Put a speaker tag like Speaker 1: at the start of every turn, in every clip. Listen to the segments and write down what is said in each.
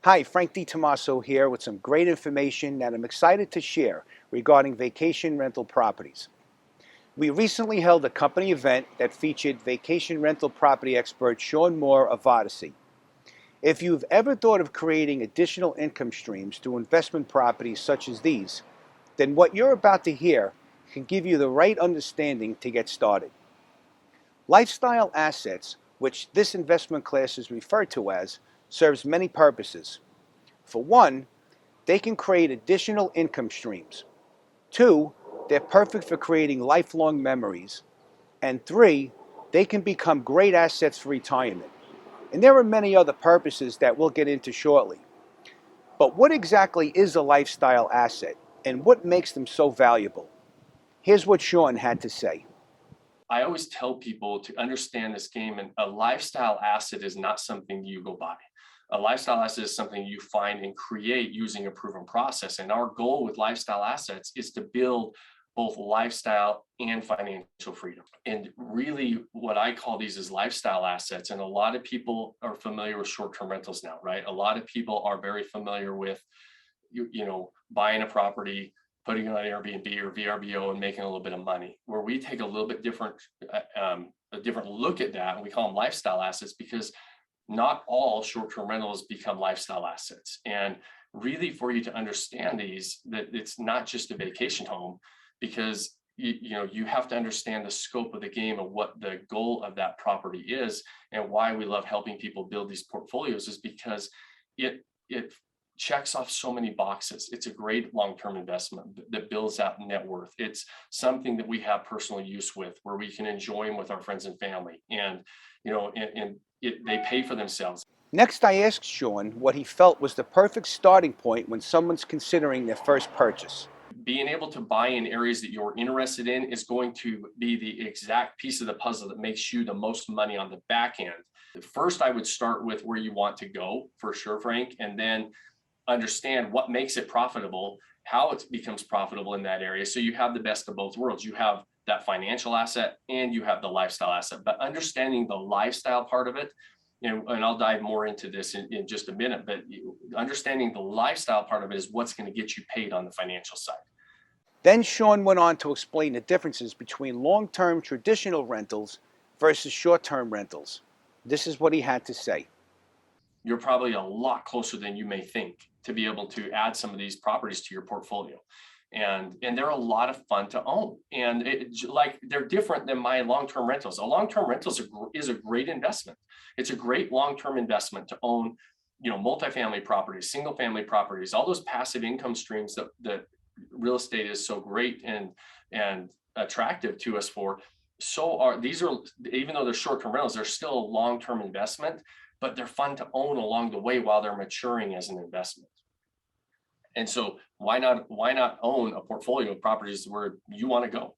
Speaker 1: Hi, Frank DiTommaso here with some great information that I'm excited to share regarding vacation rental properties. We recently held a company event that featured vacation rental property expert Sean Moore of Odyssey. If you've ever thought of creating additional income streams through investment properties such as these, then what you're about to hear can give you the right understanding to get started. Lifestyle assets, which this investment class is referred to as, serves many purposes. For one, they can create additional income streams. Two, they're perfect for creating lifelong memories. And three, they can become great assets for retirement. And there are many other purposes that we'll get into shortly. But what exactly is a lifestyle asset and what makes them so valuable? Here's what Sean had to say.
Speaker 2: I always tell people to understand this game, and a lifestyle asset is not something you go buy. A lifestyle asset is something you find and create using a proven process. And our goal with lifestyle assets is to build both lifestyle and financial freedom. And really, what I call these is lifestyle assets. And a lot of people are familiar with short-term rentals now, right? A lot of people are very familiar with, buying a property, putting it on Airbnb or VRBO and making a little bit of money. Where we take a little bit different, a different look at that, and we call them lifestyle assets because not all short-term rentals become lifestyle assets. And really, for you to understand these, that it's not just a vacation home, because you have to understand the scope of the game of what the goal of that property is, and why we love helping people build these portfolios is because it checks off so many boxes. It's a great long-term investment that builds out net worth. It's something that we have personal use with, where we can enjoy them with our friends and family, and they pay for themselves.
Speaker 1: Next, I asked Sean what he felt was the perfect starting point when someone's considering their first purchase.
Speaker 2: Being able to buy in areas that you're interested in is going to be the exact piece of the puzzle that makes you the most money on the back end. First, I would start with where you want to go, for sure, Frank, and then understand what makes it profitable, how it becomes profitable in that area. So you have the best of both worlds. You have that financial asset and you have the lifestyle asset. But understanding the lifestyle part of it, and I'll dive more into this in just a minute, but understanding the lifestyle part of it is what's going to get you paid on the financial side.
Speaker 1: Then Sean went on to explain the differences between long-term traditional rentals versus short-term rentals. This is what he had to say.
Speaker 2: You're probably a lot closer than you may think to be able to add some of these properties to your portfolio. And they're a lot of fun to own. And they're different than my long-term rentals. A long-term rentals is a great investment. It's a great long-term investment to own, multifamily properties, single family properties, all those passive income streams that real estate is so great and attractive to us for. These are, even though they're short-term rentals, they're still a long-term investment, but they're fun to own along the way while they're maturing as an investment. And so why not own a portfolio of properties where you want to go?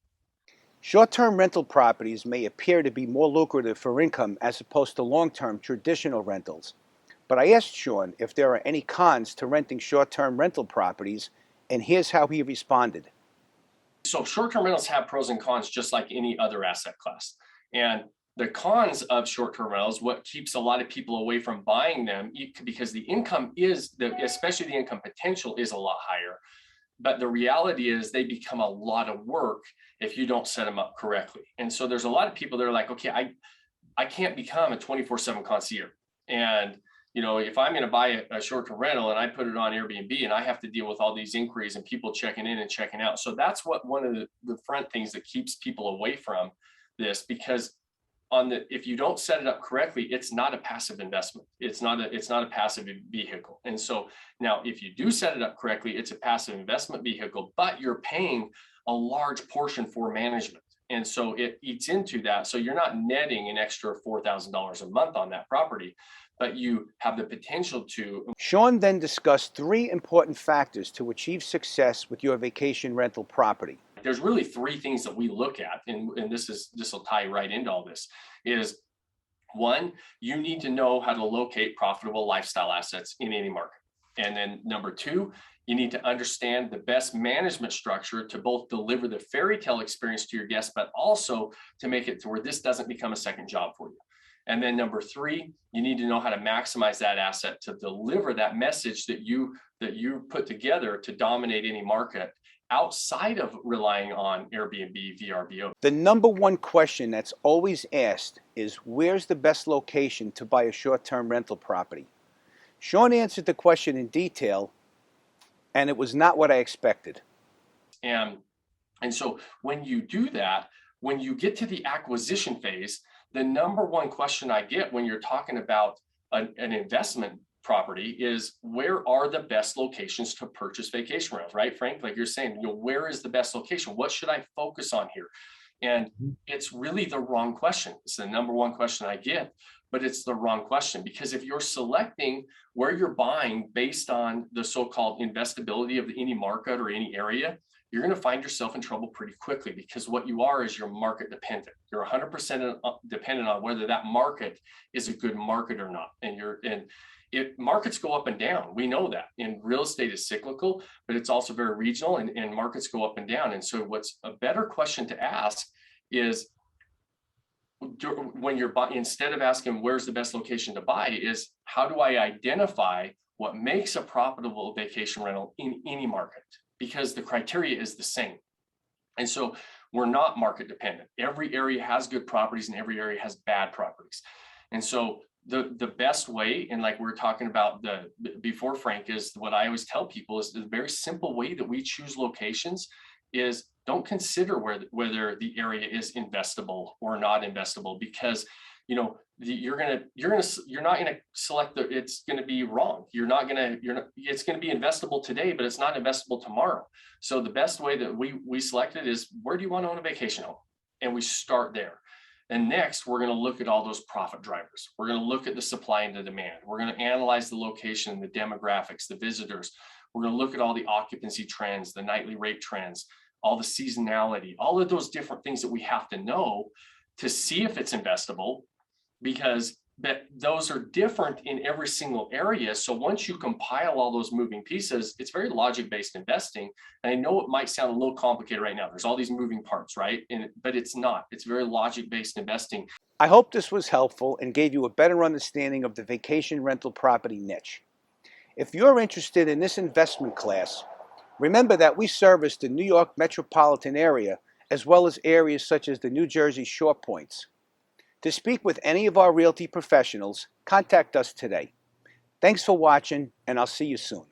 Speaker 1: Short-term rental properties may appear to be more lucrative for income as opposed to long-term traditional rentals. But I asked Sean if there are any cons to renting short-term rental properties, and here's how he responded.
Speaker 2: So short-term rentals have pros and cons just like any other asset class. And the cons of short-term rentals, what keeps a lot of people away from buying them, because the income especially the income potential is a lot higher. But the reality is they become a lot of work if you don't set them up correctly. And so there's a lot of people that are like, okay, I can't become a 24/7 concierge. And if I'm going to buy a short-term rental and I put it on Airbnb and I have to deal with all these inquiries and people checking in and checking out. So that's one of the front things that keeps people away from this, because if you don't set it up correctly, it's not a passive investment. It's not a passive vehicle. And so now if you do set it up correctly, it's a passive investment vehicle, but you're paying a large portion for management. And so it eats into that. So you're not netting an extra $4,000 a month on that property, but you have the potential to.
Speaker 1: Sean then discussed three important factors to achieve success with your vacation rental property.
Speaker 2: There's really three things that we look at, and this will tie right into all this, is one, you need to know how to locate profitable lifestyle assets in any market. And then number two, you need to understand the best management structure to both deliver the fairy tale experience to your guests, but also to make it to where this doesn't become a second job for you. And then number three, you need to know how to maximize that asset to deliver that message that you put together to dominate any market outside of relying on Airbnb, VRBO.
Speaker 1: The number one question that's always asked is, where's the best location to buy a short-term rental property? Sean answered the question in detail, and it was not what I expected.
Speaker 2: And so when you do that, when you get to the acquisition phase, the number one question I get when you're talking about an investment property is, where are the best locations to purchase vacation rentals, right, Frank? Like you're saying, where is the best location? What should I focus on here? And it's really the wrong question. It's the number one question I get, but it's the wrong question, because if you're selecting where you're buying based on the so-called investability of any market or any area, you're going to find yourself in trouble pretty quickly, because what you are is you're market dependent. You're 100% dependent on whether that market is a good market or not. And markets go up and down. We know that. And real estate is cyclical, but it's also very regional, and markets go up and down. And so what's a better question to ask is, when you're buying, instead of asking where's the best location to buy, is how do I identify what makes a profitable vacation rental in any market? Because the criteria is the same. And so we're not market dependent. Every area has good properties and every area has bad properties. And so the best way, and like we were talking about before, Frank, is what I always tell people is the very simple way that we choose locations is, don't consider whether the area is investable or not investable, because you're not gonna select it's gonna be wrong. It's gonna be investable today, but it's not investable tomorrow. So the best way that we selected is, where do you want to own a vacation home? And we start there. And next, we're going to look at all those profit drivers. We're going to look at the supply and the demand. We're going to analyze the location, the demographics, the visitors. We're going to look at all the occupancy trends, the nightly rate trends, all the seasonality, all of those different things that we have to know to see if it's investable, because those are different in every single area. So once you compile all those moving pieces, it's very logic-based investing. And I know it might sound a little complicated right now. There's all these moving parts, right? But it's not. It's very logic-based investing.
Speaker 1: I hope this was helpful and gave you a better understanding of the vacation rental property niche. If you're interested in this investment class, remember that we service the New York metropolitan area, as well as areas such as the New Jersey Shore Points. To speak with any of our realty professionals, contact us today. Thanks for watching, and I'll see you soon.